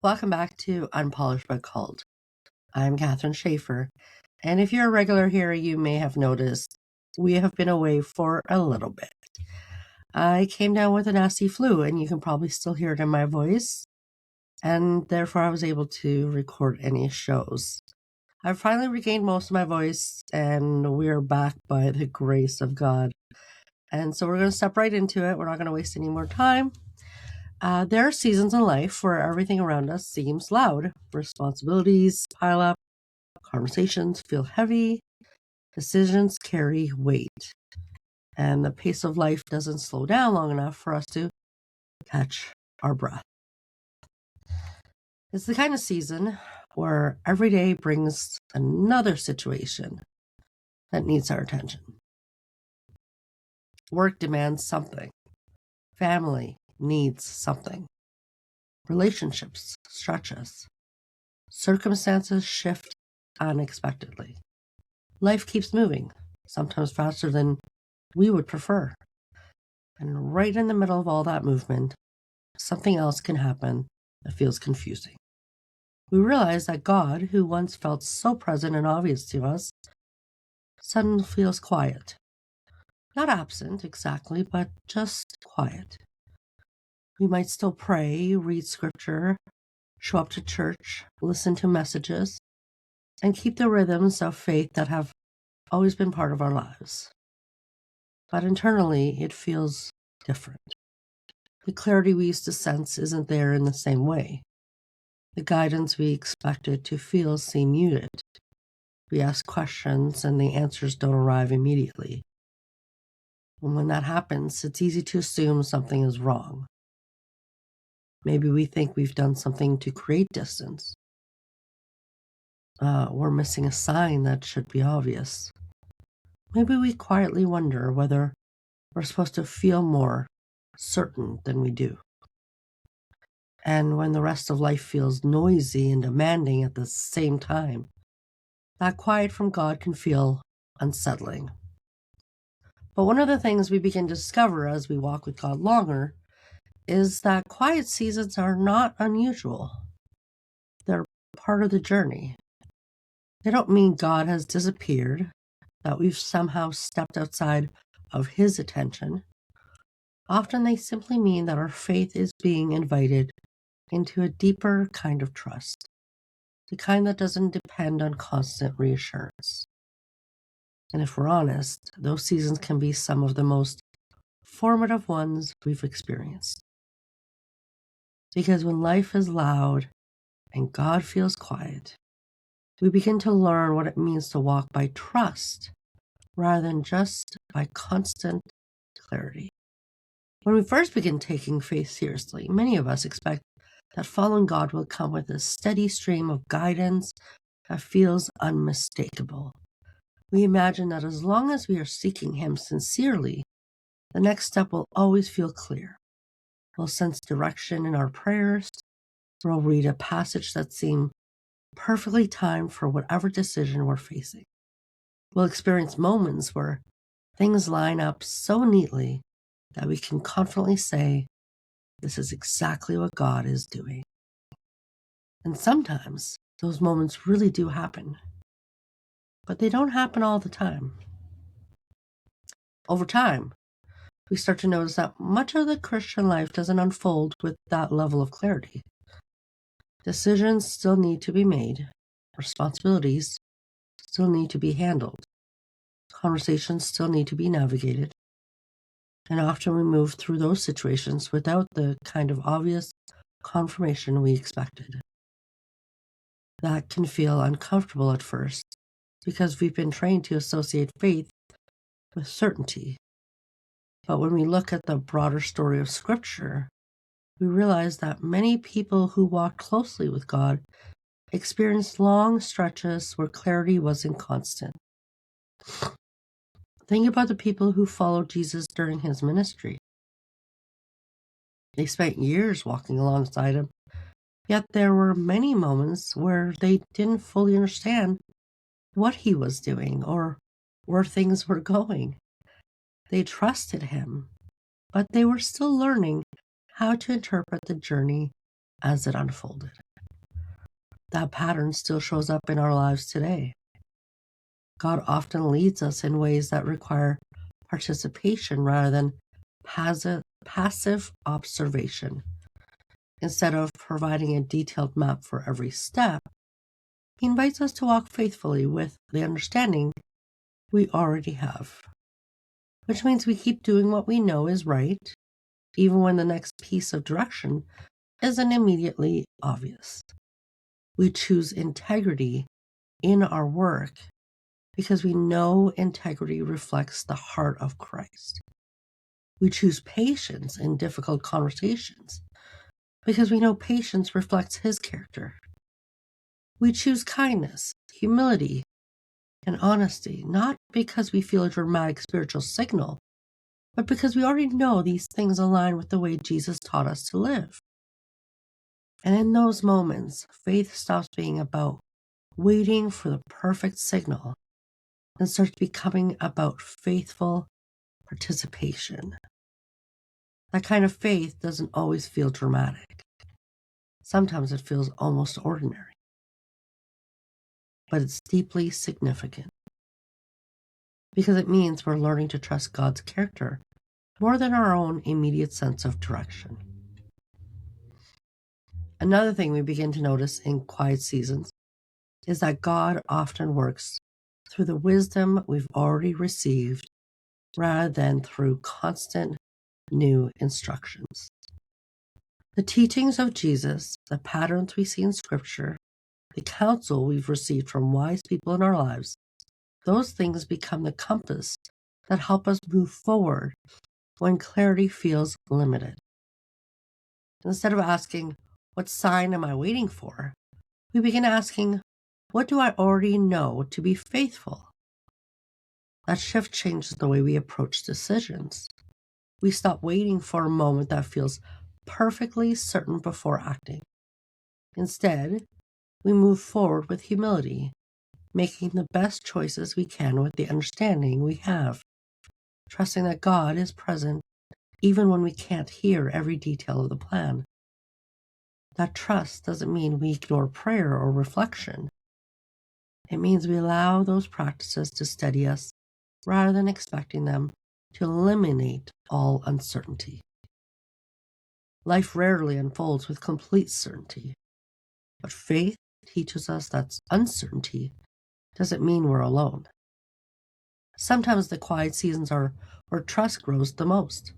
Welcome back to Unpolished but Called. I'm Kathrin Shaffer, and if you're a regular here, you may have noticed we have been away for a little bit. I came down with a nasty flu, and you can probably still hear it in my voice, and therefore I was able to record any shows. I've finally regained most of my voice, and we're back by the grace of God. And so we're going to step right into it. We're not going to waste any more time. There are seasons in life where everything around us seems loud. Responsibilities pile up, conversations feel heavy, decisions carry weight, and the pace of life doesn't slow down long enough for us to catch our breath. It's the kind of season where every day brings another situation that needs our attention. Work demands something. Family needs something. Relationships stretch us. Circumstances shift unexpectedly. Life keeps moving, sometimes faster than we would prefer. And right in the middle of all that movement, something else can happen that feels confusing. We realize that God, who once felt so present and obvious to us, suddenly feels quiet. Not absent exactly, but just quiet. We might still pray, read scripture, show up to church, listen to messages, and keep the rhythms of faith that have always been part of our lives. But internally, it feels different. The clarity we used to sense isn't there in the same way. The guidance we expected to feel seem muted. We ask questions and the answers don't arrive immediately. And when that happens, it's easy to assume something is wrong. Maybe we think we've done something to create distance. We're missing a sign that should be obvious. Maybe we quietly wonder whether we're supposed to feel more certain than we do. And when the rest of life feels noisy and demanding at the same time, that quiet from God can feel unsettling. But one of the things we begin to discover as we walk with God longer is that quiet seasons are not unusual. They're part of the journey. They don't mean God has disappeared, that we've somehow stepped outside of His attention. Often they simply mean that our faith is being invited into a deeper kind of trust, the kind that doesn't depend on constant reassurance. And if we're honest, those seasons can be some of the most formative ones we've experienced. Because when life is loud and God feels quiet, we begin to learn what it means to walk by trust rather than just by constant clarity. When we first begin taking faith seriously, many of us expect that following God will come with a steady stream of guidance that feels unmistakable. We imagine that as long as we are seeking Him sincerely, the next step will always feel clear. We'll sense direction in our prayers. We'll read a passage that seems perfectly timed for whatever decision we're facing. We'll experience moments where things line up so neatly that we can confidently say, this is exactly what God is doing. And sometimes those moments really do happen, but they don't happen all the time. Over time, we start to notice that much of the Christian life doesn't unfold with that level of clarity. Decisions still need to be made. Responsibilities still need to be handled. Conversations still need to be navigated. And often we move through those situations without the kind of obvious confirmation we expected. That can feel uncomfortable at first because we've been trained to associate faith with certainty. But when we look at the broader story of Scripture, we realize that many people who walked closely with God experienced long stretches where clarity wasn't constant. Think about the people who followed Jesus during His ministry. They spent years walking alongside Him, yet there were many moments where they didn't fully understand what He was doing or where things were going. They trusted Him, but they were still learning how to interpret the journey as it unfolded. That pattern still shows up in our lives today. God often leads us in ways that require participation rather than passive observation. Instead of providing a detailed map for every step, He invites us to walk faithfully with the understanding we already have, which means we keep doing what we know is right, even when the next piece of direction isn't immediately obvious. We choose integrity in our work because we know integrity reflects the heart of Christ. We choose patience in difficult conversations because we know patience reflects His character. We choose kindness, humility, and honesty, not because we feel a dramatic spiritual signal, but because we already know these things align with the way Jesus taught us to live. And in those moments, faith stops being about waiting for the perfect signal and starts becoming about faithful participation. That kind of faith doesn't always feel dramatic. Sometimes it feels almost ordinary, but it's deeply significant because it means we're learning to trust God's character more than our own immediate sense of direction. Another thing we begin to notice in quiet seasons is that God often works through the wisdom we've already received rather than through constant new instructions. The teachings of Jesus, the patterns we see in Scripture, the counsel we've received from wise people in our lives, those things become the compass that help us move forward when clarity feels limited. Instead of asking, "What sign am I waiting for?" we begin asking, "What do I already know to be faithful?" That shift changes the way we approach decisions. We stop waiting for a moment that feels perfectly certain before acting. Instead, we move forward with humility, making the best choices we can with the understanding we have, trusting that God is present even when we can't hear every detail of the plan. That trust doesn't mean we ignore prayer or reflection. It means we allow those practices to steady us rather than expecting them to eliminate all uncertainty. Life rarely unfolds with complete certainty, but faith teaches us that uncertainty doesn't mean we're alone. Sometimes the quiet seasons are where trust grows the most,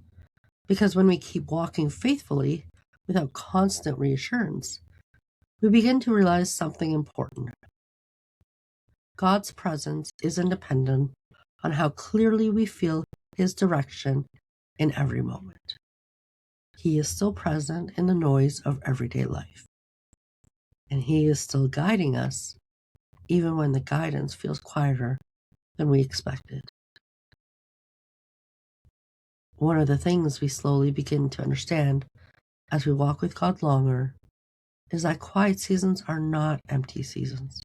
because when we keep walking faithfully without constant reassurance, we begin to realize something important. God's presence isn't dependent on how clearly we feel His direction in every moment. He is still present in the noise of everyday life, and He is still guiding us even when the guidance feels quieter than we expected. One of the things we slowly begin to understand as we walk with God longer is that quiet seasons are not empty seasons.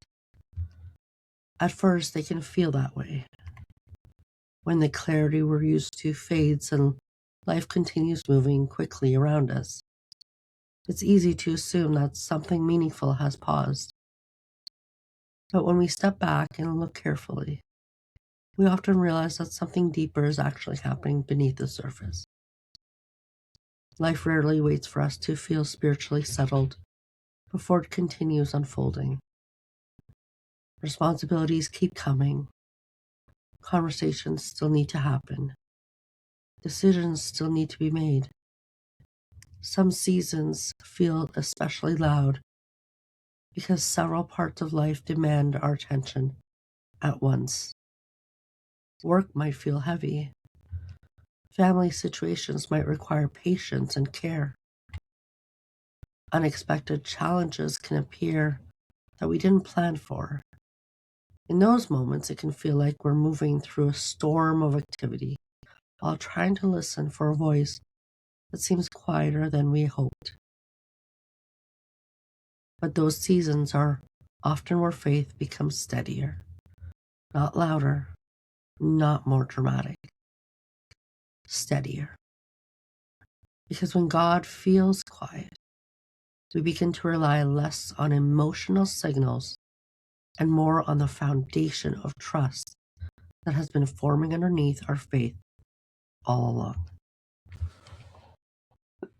At first, they can feel that way. When the clarity we're used to fades and life continues moving quickly around us, it's easy to assume that something meaningful has paused. But when we step back and look carefully, we often realize that something deeper is actually happening beneath the surface. Life rarely waits for us to feel spiritually settled before it continues unfolding. Responsibilities keep coming. Conversations still need to happen. Decisions still need to be made. Some seasons feel especially loud because several parts of life demand our attention at once. Work might feel heavy. Family situations might require patience and care. Unexpected challenges can appear that we didn't plan for. In those moments, it can feel like we're moving through a storm of activity while trying to listen for a voice that seems quieter than we hoped. But those seasons are often where faith becomes steadier, not louder, not more dramatic, steadier. Because when God feels quiet, we begin to rely less on emotional signals and more on the foundation of trust that has been forming underneath our faith all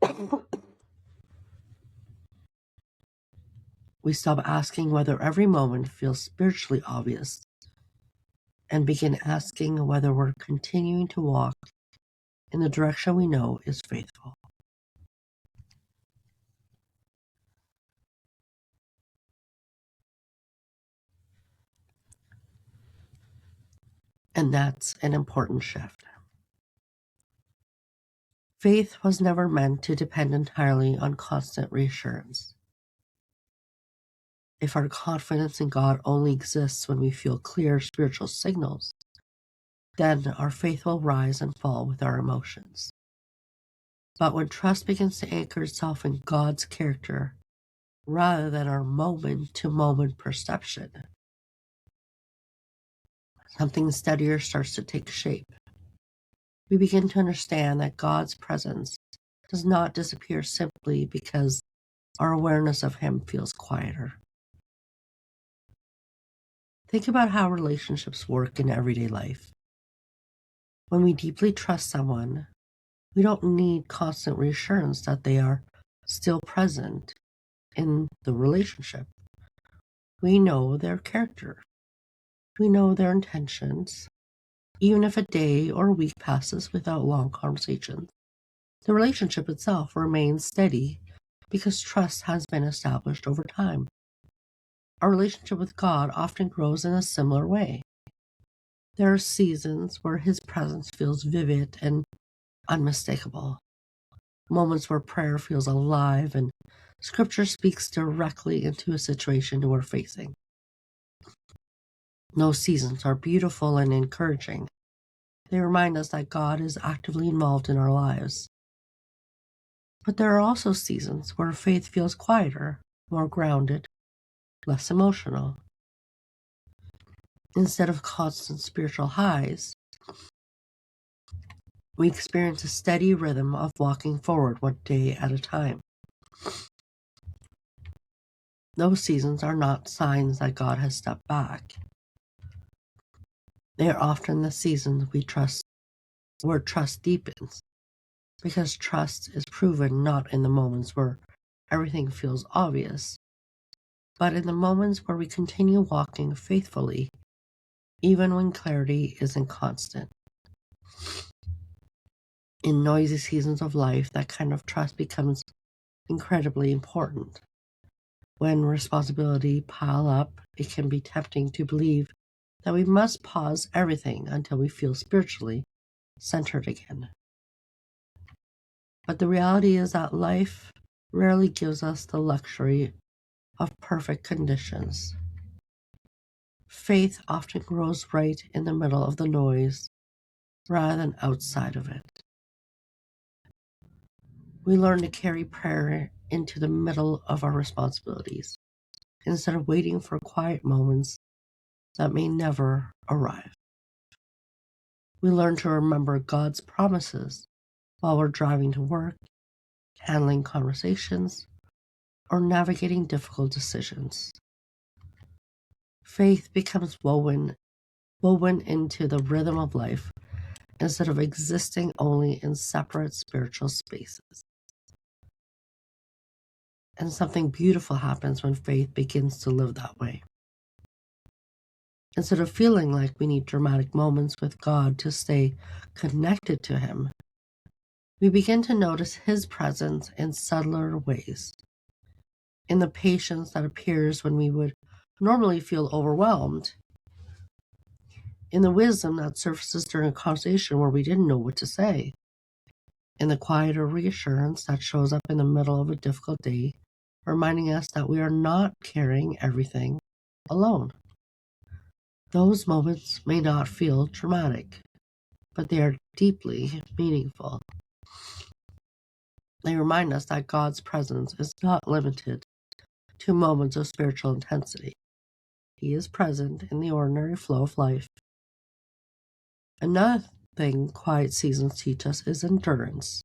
along. We stop asking whether every moment feels spiritually obvious and begin asking whether we're continuing to walk in the direction we know is faithful. And that's an important shift. Faith was never meant to depend entirely on constant reassurance. If our confidence in God only exists when we feel clear spiritual signals, then our faith will rise and fall with our emotions. But when trust begins to anchor itself in God's character rather than our moment-to-moment perception, something steadier starts to take shape. We begin to understand that God's presence does not disappear simply because our awareness of Him feels quieter. Think about how relationships work in everyday life. When we deeply trust someone, we don't need constant reassurance that they are still present in the relationship. We know their character. We know their intentions. Even if a day or a week passes without long conversations, the relationship itself remains steady because trust has been established over time. Our relationship with God often grows in a similar way. There are seasons where His presence feels vivid and unmistakable, moments where prayer feels alive and Scripture speaks directly into a situation we're facing. Those seasons are beautiful and encouraging. They remind us that God is actively involved in our lives. But there are also seasons where faith feels quieter, more grounded, less emotional. Instead of constant spiritual highs, we experience a steady rhythm of walking forward one day at a time. Those seasons are not signs that God has stepped back. They are often the seasons where trust deepens, because trust is proven not in the moments where everything feels obvious, but in the moments where we continue walking faithfully, even when clarity isn't constant. In noisy seasons of life, that kind of trust becomes incredibly important. When responsibility pile up, it can be tempting to believe that we must pause everything until we feel spiritually centered again. But the reality is that life rarely gives us the luxury of perfect conditions. Faith often grows right in the middle of the noise rather than outside of it. We learn to carry prayer into the middle of our responsibilities instead of waiting for quiet moments that may never arrive. We learn to remember God's promises while we're driving to work, handling conversations, or navigating difficult decisions. Faith becomes woven into the rhythm of life instead of existing only in separate spiritual spaces. And something beautiful happens when faith begins to live that way. Instead of feeling like we need dramatic moments with God to stay connected to Him, we begin to notice His presence in subtler ways, in the patience that appears when we would normally feel overwhelmed, in the wisdom that surfaces during a conversation where we didn't know what to say, in the quieter reassurance that shows up in the middle of a difficult day, reminding us that we are not carrying everything alone. Those moments may not feel dramatic, but they are deeply meaningful. They remind us that God's presence is not limited to moments of spiritual intensity. He is present in the ordinary flow of life. Another thing quiet seasons teach us is endurance.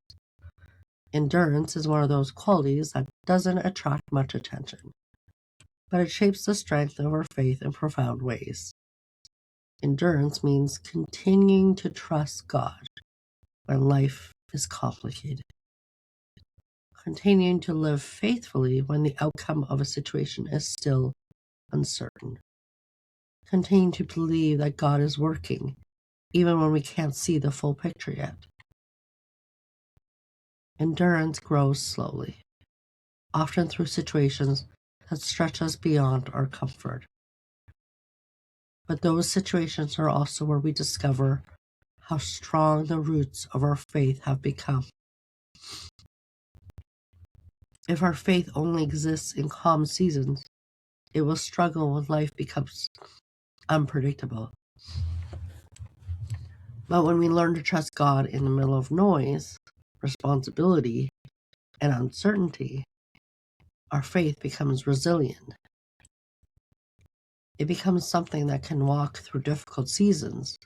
Endurance is one of those qualities that doesn't attract much attention, but it shapes the strength of our faith in profound ways. Endurance means continuing to trust God when life is complicated, continuing to live faithfully when the outcome of a situation is still uncertain, continuing to believe that God is working even when we can't see the full picture yet. Endurance grows slowly, often through situations that stretch us beyond our comfort. But those situations are also where we discover how strong the roots of our faith have become. If our faith only exists in calm seasons, it will struggle when life becomes unpredictable. But when we learn to trust God in the middle of noise, responsibility, and uncertainty, our faith becomes resilient. It becomes something that can walk through difficult seasons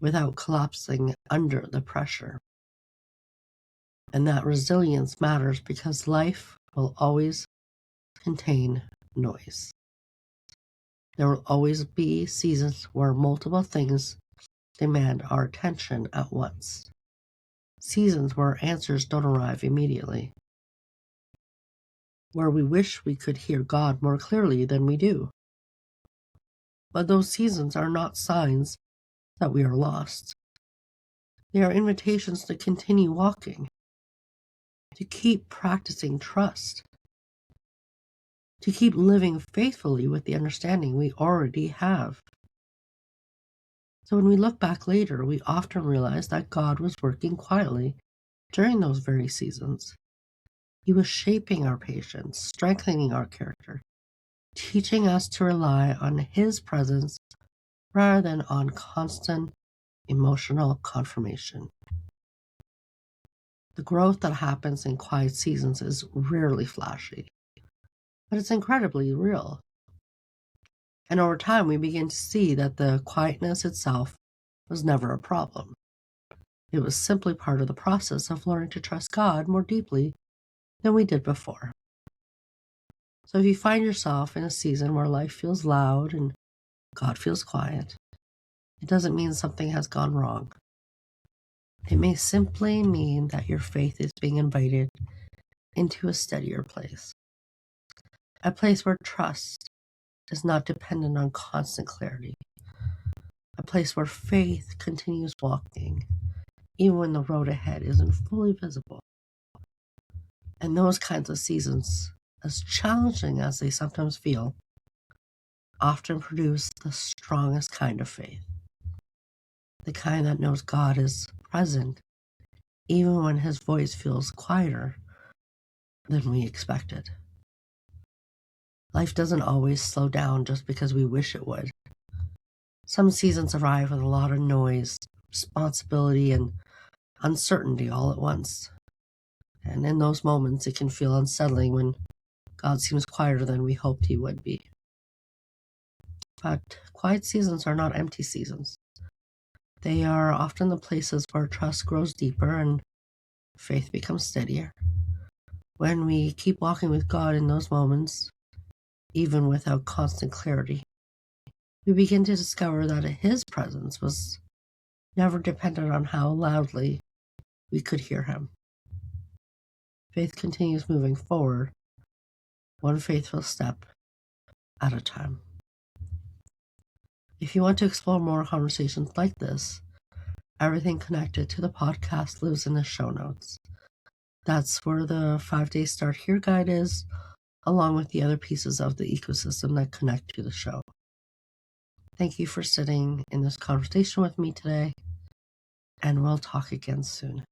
without collapsing under the pressure. And that resilience matters because life will always contain noise. There will always be seasons where multiple things demand our attention at once. Seasons where answers don't arrive immediately. Where we wish we could hear God more clearly than we do. But those seasons are not signs that we are lost. They are invitations to continue walking, to keep practicing trust, to keep living faithfully with the understanding we already have. So when we look back later, we often realize that God was working quietly during those very seasons. He was shaping our patience, strengthening our character, teaching us to rely on His presence rather than on constant emotional confirmation. The growth that happens in quiet seasons is rarely flashy, but it's incredibly real. And over time, we begin to see that the quietness itself was never a problem. It was simply part of the process of learning to trust God more deeply than we did before. So if you find yourself in a season where life feels loud and God feels quiet, it doesn't mean something has gone wrong. It may simply mean that your faith is being invited into a steadier place. A place where trust is not dependent on constant clarity. A place where faith continues walking, even when the road ahead isn't fully visible. And those kinds of seasons, as challenging as they sometimes feel, often produce the strongest kind of faith. The kind that knows God is present, even when His voice feels quieter than we expected. Life doesn't always slow down just because we wish it would. Some seasons arrive with a lot of noise, responsibility, and uncertainty all at once. And in those moments, it can feel unsettling when God seems quieter than we hoped He would be. But quiet seasons are not empty seasons. They are often the places where trust grows deeper and faith becomes steadier. When we keep walking with God in those moments, even without constant clarity, we begin to discover that His presence was never dependent on how loudly we could hear Him. Faith continues moving forward, one faithful step at a time. If you want to explore more conversations like this, everything connected to the podcast lives in the show notes. That's where the 5-day Start Here guide is, along with the other pieces of the ecosystem that connect to the show. Thank you for sitting in this conversation with me today, and we'll talk again soon.